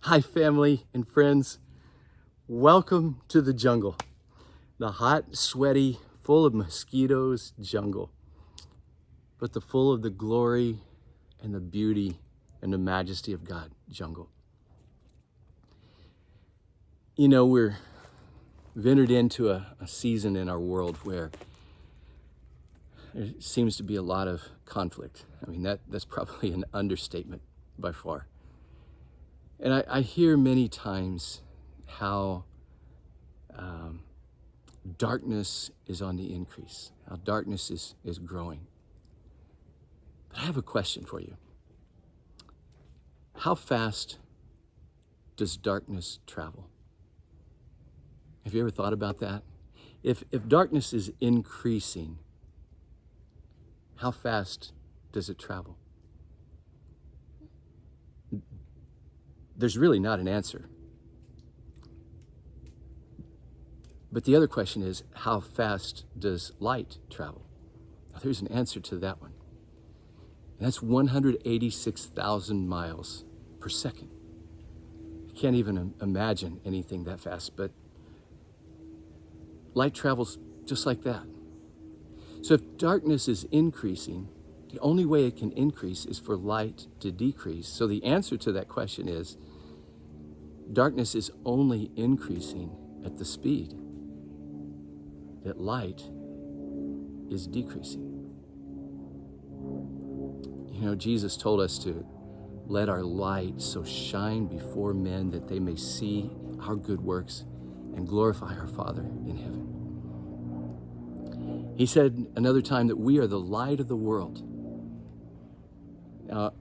Hi, family and friends. Welcome to the jungle, the hot, sweaty, full of mosquitoes jungle, but the full of the glory and the beauty and the majesty of God jungle. You know, we've entered into a season in our world where there seems to be a lot of conflict. I mean, that's probably an understatement by far. And I hear many times how darkness is on the increase, how darkness is growing. But I have a question for you. How fast does darkness travel? Have you ever thought about that? If darkness is increasing, how fast does it travel? There's really not an answer. But the other question is, how fast does light travel? Now, there's an answer to that one. And that's 186,000 miles per second. I can't even imagine anything that fast, but light travels just like that. So if darkness is increasing, the only way it can increase is for light to decrease. So the answer to that question is, darkness is only increasing at the speed that light is decreasing. You know, Jesus told us to let our light so shine before men that they may see our good works and glorify our Father in heaven. He said another time that we are the light of the world. Now,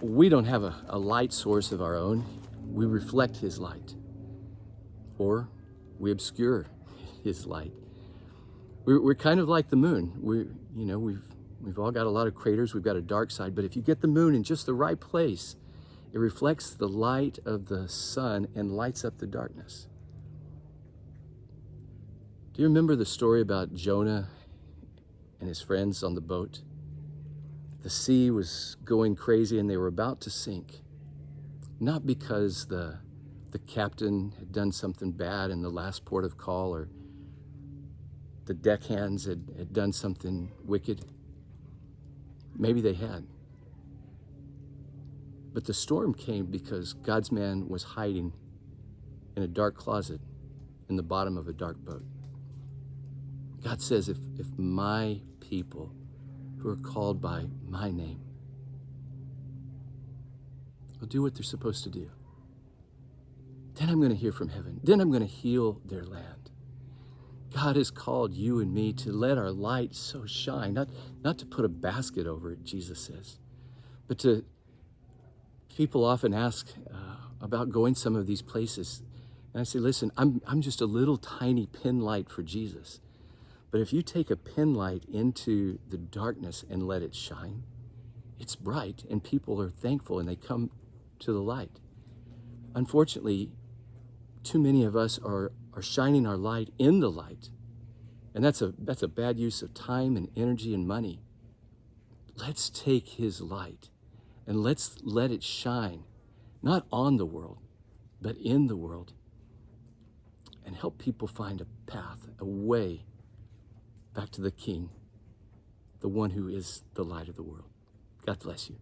we don't have a light source of our own. We reflect his light, or we obscure his light. We're kind of like the moon. We've all got a lot of craters. We've got a dark side, but if you get the moon in just the right place, it reflects the light of the sun and lights up the darkness. Do you remember the story about Jonah and his friends on the boat? The sea was going crazy and they were about to sink. Not because the captain had done something bad in the last port of call, or the deckhands had done something wicked. Maybe they had. But the storm came because God's man was hiding in a dark closet in the bottom of a dark boat. God says, if my people who are called by my name will do what they're supposed to do, then I'm going to hear from heaven. Then I'm going to heal their land. God has called you and me to let our light so shine, not to put a basket over it, Jesus says, but to, people often ask about going some of these places. And I say, listen, I'm just a little tiny pin light for Jesus. But if you take a pin light into the darkness and let it shine, it's bright and people are thankful and they come to the light. Unfortunately, too many of us are shining our light in the light. And that's a bad use of time and energy and money. Let's take his light and let's let it shine, not on the world, but in the world, and help people find a path, a way back to the King, the one who is the light of the world. God bless you.